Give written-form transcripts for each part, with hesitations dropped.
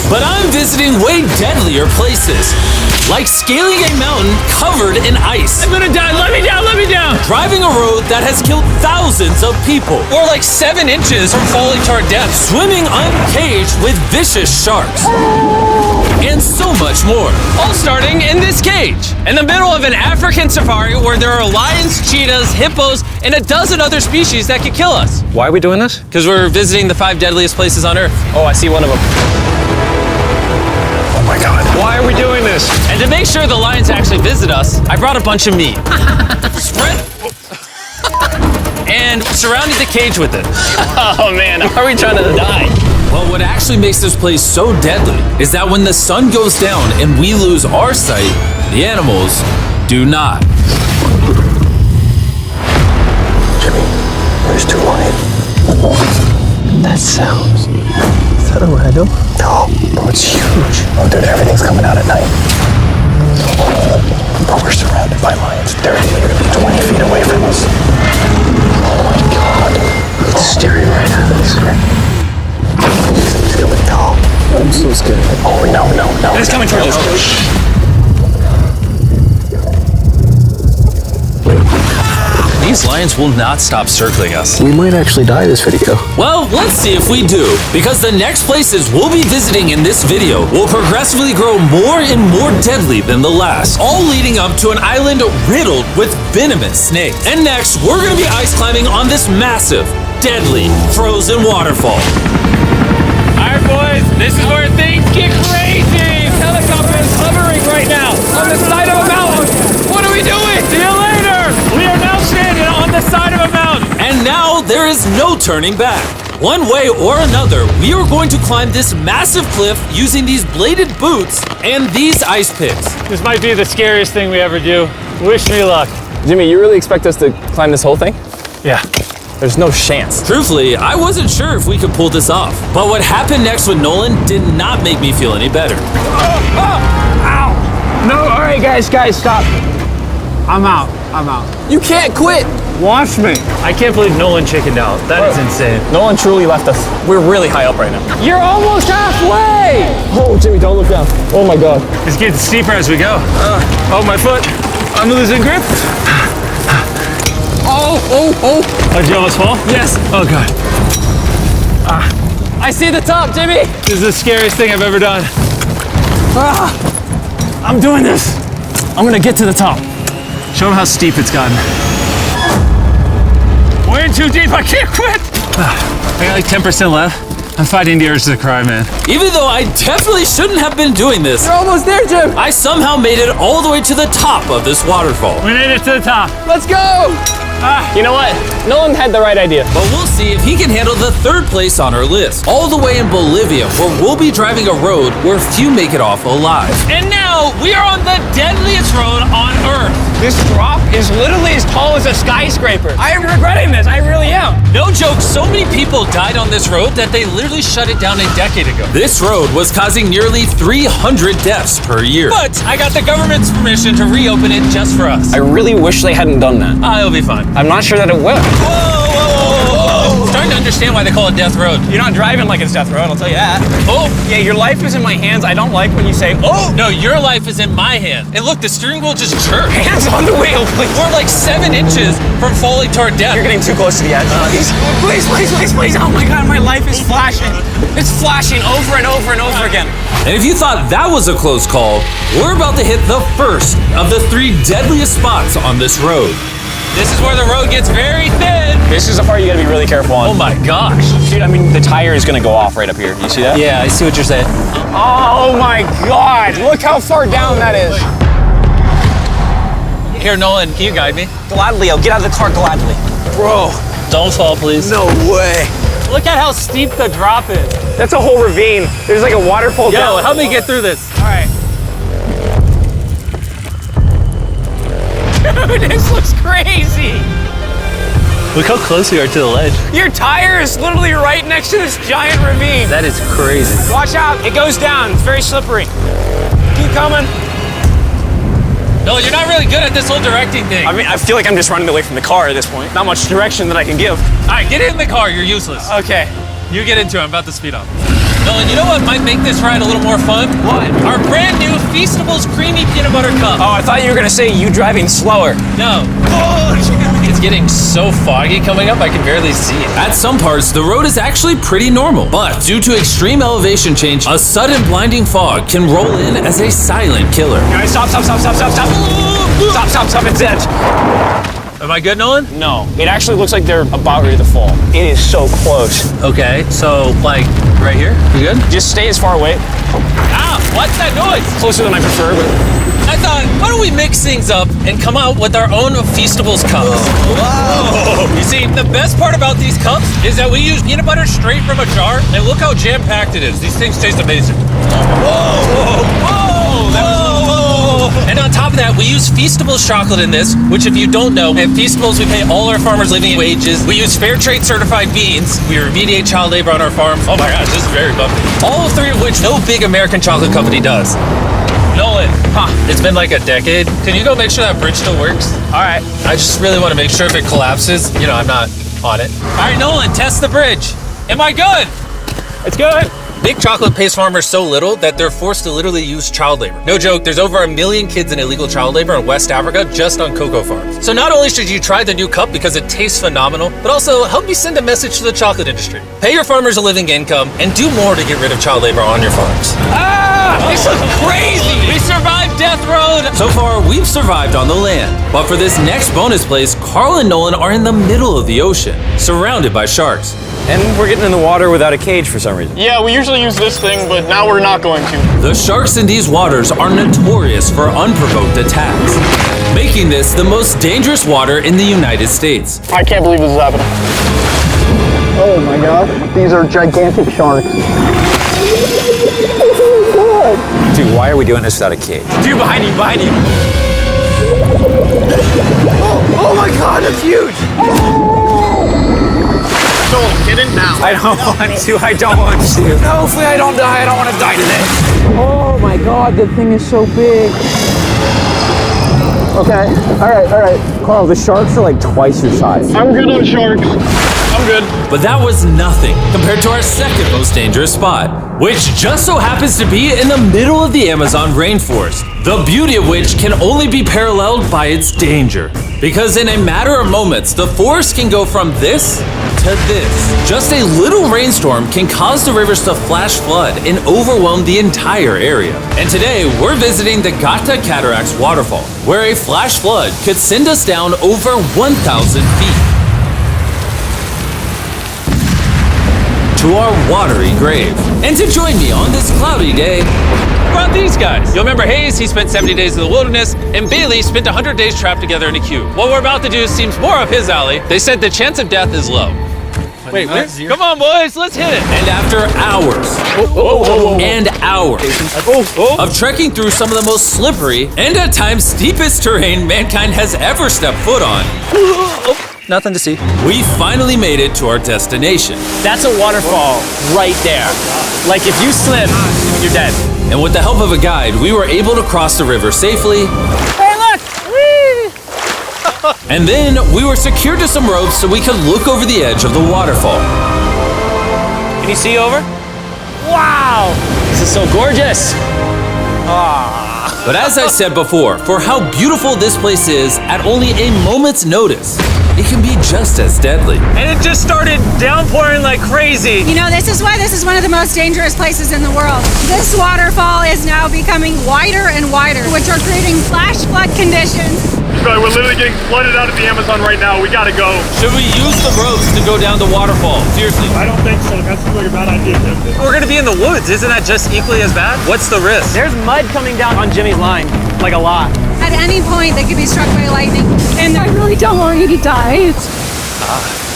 But I'm visiting way deadlier places, like scaling a mountain covered in ice. I'm gonna die, let me down, let me down! Driving a road that has killed thousands of people. Or like 7 inches from falling to our death. Swimming uncaged with vicious sharks. And so much more. All starting in this cage, in the middle of an African safari where there are lions, cheetahs, hippos, and a dozen other species that could kill us. Why are we doing this? Because we're visiting the 5 deadliest places on Earth. Oh, I see one of them. Oh my God. Why are we doing this? And to make sure the lions actually visit us, I brought a bunch of meat. Spread... and surrounded the cage with it. Oh man, are we trying to die? But what actually makes this place so deadly is that when the sun goes down and we lose our sight, the animals do not. Jimmy, there's 2 lions. That sounds... Is that a rhino? No, bro, it's huge. Oh, dude, everything's coming out at night. Bro, we're surrounded by lions. They're literally 20 feet away from us. Oh my God. It's staring right at us. No. I'm so scared. Oh, no. It's coming towards us. These lions will not stop circling us. We might actually die this video. Well, let's see if we do, because the next places we'll be visiting in this video will progressively grow more and more deadly than the last, all leading up to an island riddled with venomous snakes. And next, we're gonna be ice climbing on this massive, deadly, frozen waterfall. All right, boys, this is where things get crazy. Helicopter is hovering right now on the side of a mountain. What are we doing? See you later. We are now standing on the side of a mountain. And now there is no turning back. One way or another, we are going to climb this massive cliff using these bladed boots and these ice picks. This might be the scariest thing we ever do. Wish me luck. Jimmy, you really expect us to climb this whole thing? Yeah. There's no chance. Truthfully, I wasn't sure if we could pull this off. But what happened next with Nolan did not make me feel any better. Ow! No, all right, guys, stop. I'm out. You can't quit. Watch me. I can't believe Nolan chickened out. That is insane. Nolan truly left us. We're really high up right now. You're almost halfway. Oh, Jimmy, don't look down. Oh my God. It's getting steeper as we go. Oh, my foot. I'm losing grip. Oh, did you almost fall? Yes. Oh, God. I see the top, Jimmy. This is the scariest thing I've ever done. I'm doing this. I'm gonna get to the top. Show them how steep it's gotten. We're in too deep, I can't quit. I got like 10% left. I'm fighting the urge to cry, man. Even though I definitely shouldn't have been doing this, You're almost there, Jim. I somehow made it all the way to the top of this waterfall. We made it to the top. Let's go. You know what? Nolan had the right idea. But we'll see if he can handle the 3rd place on our list, all the way in Bolivia, where we'll be driving a road where few make it off alive. And now we are on the deadliest road on Earth. This drop is literally as tall as a skyscraper. I am regretting this, I really am. No joke, so many people died on this road that they literally shut it down a decade ago. This road was causing nearly 300 deaths per year. But I got the government's permission to reopen it just for us. I really wish they hadn't done that. It'll be fine. I'm not sure that it will. Whoa. I'm starting to understand why they call it Death Road. You're not driving like it's death road, I'll tell you that. Oh, Yeah, your life is in my hands. I don't like when you say, oh. no, your life is in my hand. And look, the steering wheel just jerked. Hands on the wheel, please. We're like 7 inches from falling to our death. You're getting too close to the edge. Please. Oh my God, my life is flashing. It's flashing over and over and over again. And if you thought that was a close call, we're about to hit the first of the 3 deadliest spots on this road. This is where the road gets very thin. This is the part you gotta be really careful on. Oh my gosh. Dude, I mean, the tire is gonna go off right up here. You see that? Yeah, I see what you're saying. Oh my God, look how far down that is. Here, Nolan, can you guide me? Gladly, I'll get out of the car gladly. Bro. Don't fall, please. No way. Look at how steep the drop is. That's a whole ravine. There's like a waterfall down. Yo, help me get through this. All right. Dude, this looks crazy. Look how close we are to the ledge. Your tire is literally right next to this giant ravine. That is crazy. Watch out, it goes down. It's very slippery. Keep coming. No, you're not really good at this whole directing thing. I mean, I feel like I'm just running away from the car at this point. Not much direction that I can give. All right, get in the car. You're useless. Okay. You get into it. I'm about to speed up. Nolan, you know what might make this ride a little more fun? What? Our brand new Feastables Creamy Peanut Butter Cup. Oh, I thought you were gonna say you driving slower. No. It's getting so foggy coming up, I can barely see it. At some parts, the road is actually pretty normal, but due to extreme elevation change, a sudden blinding fog can roll in as a silent killer. Guys, stop. Stop, it's edge. Am I good, Nolan? No, it actually looks like they're about ready to fall. It is so close. Okay, so like right here? You good? Just stay as far away. Ah, what's that noise? Closer than I prefer, but... I thought, why don't we mix things up and come out with our own Feastables cups? Whoa! You see, the best part about these cups is that we use peanut butter straight from a jar, and look how jam-packed it is. These things taste amazing. And on top of that, we use Feastables chocolate in this, which if you don't know, at Feastables we pay all our farmers living wages. We use fair trade certified beans. We remediate child labor on our farms. Oh my gosh, this is very bumpy. All three of which no big American chocolate company does. Nolan, it's been like a decade. Can you go make sure that bridge still works? All right. I just really want to make sure if it collapses, you know, I'm not on it. All right, Nolan, test the bridge. Am I good? It's good. Big chocolate pays farmers so little that they're forced to literally use child labor. No joke, there's over 1 million kids in illegal child labor in West Africa just on cocoa farms. So not only should you try the new cup because it tastes phenomenal, but also help me send a message to the chocolate industry. Pay your farmers a living income and do more to get rid of child labor on your farms. This is crazy. We survived Death Road! So far, we've survived on the land. But for this next bonus place, Carl and Nolan are in the middle of the ocean, surrounded by sharks. And we're getting in the water without a cage for some reason. Yeah, we usually use this thing, but now we're not going to. The sharks in these waters are notorious for unprovoked attacks, making this the most dangerous water in the United States. I can't believe this is happening. Oh my gosh, these are gigantic sharks. Dude, why are we doing this without a cage? Dude, behind you. Oh my god, that's huge! Get in now. I don't want to. No, hopefully I don't die. I don't want to die today. Oh my god, the thing is so big. Okay, all right. Carl, the sharks are like twice your size. I'm good on sharks. I'm good. But that was nothing compared to our second most dangerous spot, which just so happens to be in the middle of the Amazon rainforest, the beauty of which can only be paralleled by its danger. Because in a matter of moments, the forest can go from this to this. Just a little rainstorm can cause the rivers to flash flood and overwhelm the entire area. And today, we're visiting the Gata Cataracts waterfall, where a flash flood could send us down over 1,000 feet to our watery grave. And to join me on this cloudy day, brought these guys. You'll remember Hayes, he spent 70 days in the wilderness, and Bailey spent 100 days trapped together in a cube. What we're about to do seems more up his alley. They said the chance of death is low. Wait, come on, boys, let's hit it. And after hours and hours of trekking through some of the most slippery and at times steepest terrain mankind has ever stepped foot on, Nothing to see. we finally made it to our destination. That's a waterfall right there. Like if you slip, you're dead. And with the help of a guide, we were able to cross the river safely. Hey, look! And then we were secured to some ropes so we could look over the edge of the waterfall. Can you see over? Wow! This is so gorgeous. But as I said before, for how beautiful this place is, at only a moment's notice, it can be just as deadly. And it just started downpouring like crazy. You know, this is why this is one of the most dangerous places in the world. This waterfall is now becoming wider and wider, which are creating flash flood conditions. We're literally getting flooded out of the Amazon right now. We gotta go. Should we use the ropes to go down the waterfall? Seriously. I don't think so. That seems like a bad idea. We're gonna be in the woods. Isn't that just equally as bad? What's the risk? There's mud coming down on Jimmy's line, like a lot. At any point, they could be struck by lightning. And I really don't want you to die.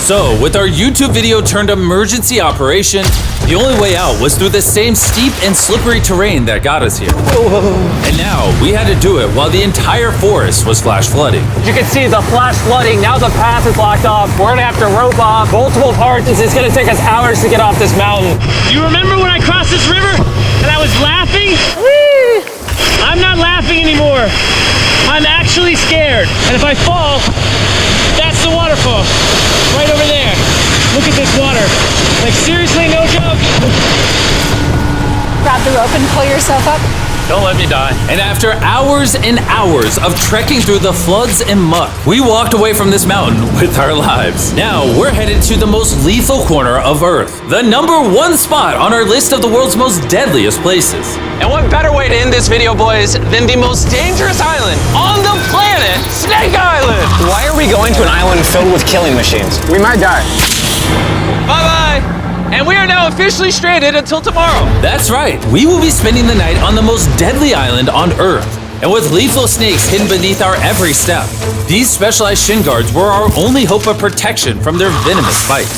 So, with our YouTube video turned emergency operation, the only way out was through the same steep and slippery terrain that got us here. And now, we had to do it while the entire forest was flash flooding. You can see the flash flooding. Now the path is locked off. We're gonna have to rope off multiple parts. It's gonna take us hours to get off this mountain. Do you remember when I crossed this river and I was laughing? I'm not laughing anymore. I'm actually scared. And if I fall, that's the waterfall. Right over there. Look at this water. Like seriously, no joke. rope and pull yourself up. Don't let me die. And after hours and hours of trekking through the floods and muck, we walked away from this mountain with our lives. Now we're headed to the most lethal corner of Earth, the #1 spot on our list of the world's most deadliest places. And what better way to end this video, boys, than the most dangerous island on the planet, Snake Island? Why are we going to an island filled with killing machines? We might die. Bye-bye. And we are now officially stranded until tomorrow. That's right, we will be spending the night on the most deadly island on Earth. And with lethal snakes hidden beneath our every step, these specialized shin guards were our only hope of protection from their venomous bites.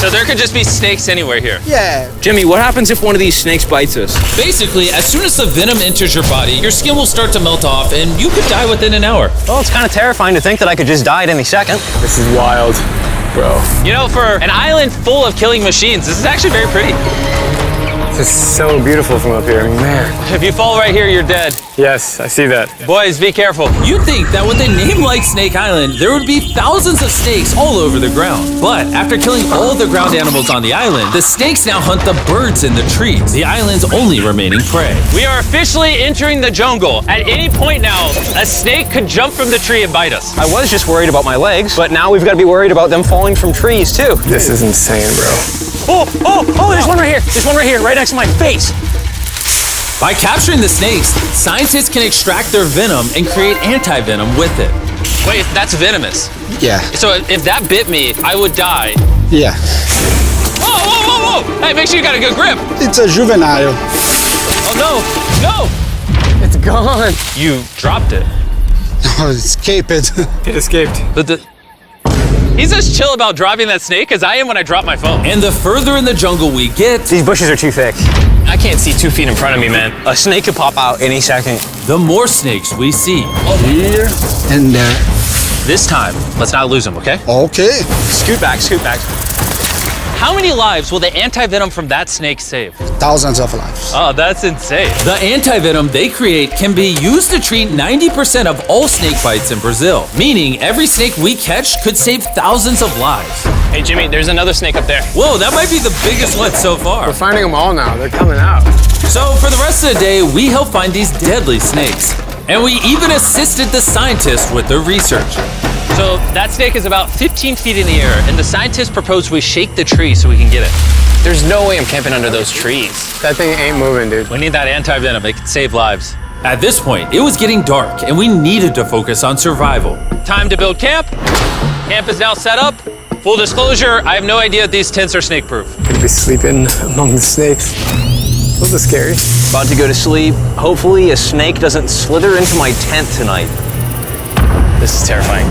So there could just be snakes anywhere here. Yeah. Jimmy, what happens if one of these snakes bites us? Basically, as soon as the venom enters your body, your skin will start to melt off and you could die within an hour. Well, it's kind of terrifying to think that I could just die at any second. This is wild, bro. You know, for an island full of killing machines, this is actually very pretty. This is so beautiful from up here, man. If you fall right here, you're dead. Yes, I see that. Boys, be careful. You'd think that with a name like Snake Island, there would be thousands of snakes all over the ground. But after killing all the ground animals on the island, the snakes now hunt the birds in the trees, the island's only remaining prey. We are officially entering the jungle. At any point now, a snake could jump from the tree and bite us. I was just worried about my legs, but now we've got to be worried about them falling from trees, too. This is insane, bro. Oh, there's one right here. There's one right here, right next to my face. By capturing the snakes, scientists can extract their venom and create anti-venom with it. Wait, that's venomous. Yeah. So if that bit me, I would die. Yeah. Whoa! Hey, make sure you got a good grip. It's a juvenile. Oh, no! It's gone. You dropped it. Oh, escaped. It escaped. But he's as chill about dropping that snake as I am when I drop my phone. And the further in the jungle we get, These bushes are too thick. I can't see 2 feet in front of me, man. A snake could pop out any second. the more snakes we see. Here and there. This time, let's not lose him, okay? Okay. Scoot back. How many lives will the anti-venom from that snake save? Thousands of lives. Oh, that's insane. The anti-venom they create can be used to treat 90% of all snake bites in Brazil, meaning every snake we catch could save thousands of lives. Hey, Jimmy, there's another snake up there. Whoa, that might be the biggest one so far. We're finding them all now. They're coming out. So for the rest of the day, we help find these deadly snakes. And we even assisted the scientists with their research. So that snake is about 15 feet in the air, and the scientists proposed we shake the tree so we can get it. There's no way I'm camping under those trees. That thing ain't moving, dude. We need that anti-venom. It can save lives. At this point, it was getting dark and we needed to focus on survival. Time to build camp. Camp is now set up. Full disclosure, I have no idea if these tents are snake-proof. Could be sleeping among the snakes. Those are scary. About to go to sleep. Hopefully a snake doesn't slither into my tent tonight. This is terrifying.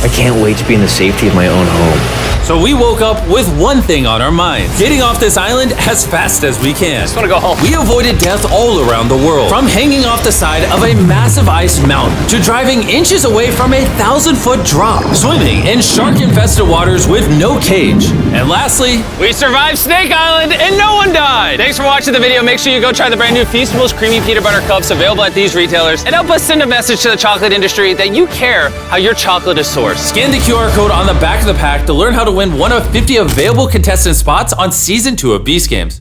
I can't wait to be in the safety of my own home. So we woke up with one thing on our minds: getting off this island as fast as we can. Just want to go home. We avoided death all around the world, from hanging off the side of a massive ice mountain to driving inches away from a 1,000-foot drop, swimming in shark-infested waters with no cage, and lastly, We survived Snake Island and no one died. Thanks for watching the video. Make sure you go try the brand new Feastables Creamy Peanut Butter Cups available at these retailers, and help us send a message to the chocolate industry that you care how your chocolate is sourced. scan the QR code on the back of the pack to learn how to win one of 50 available contestant spots on Season 2 of Beast Games.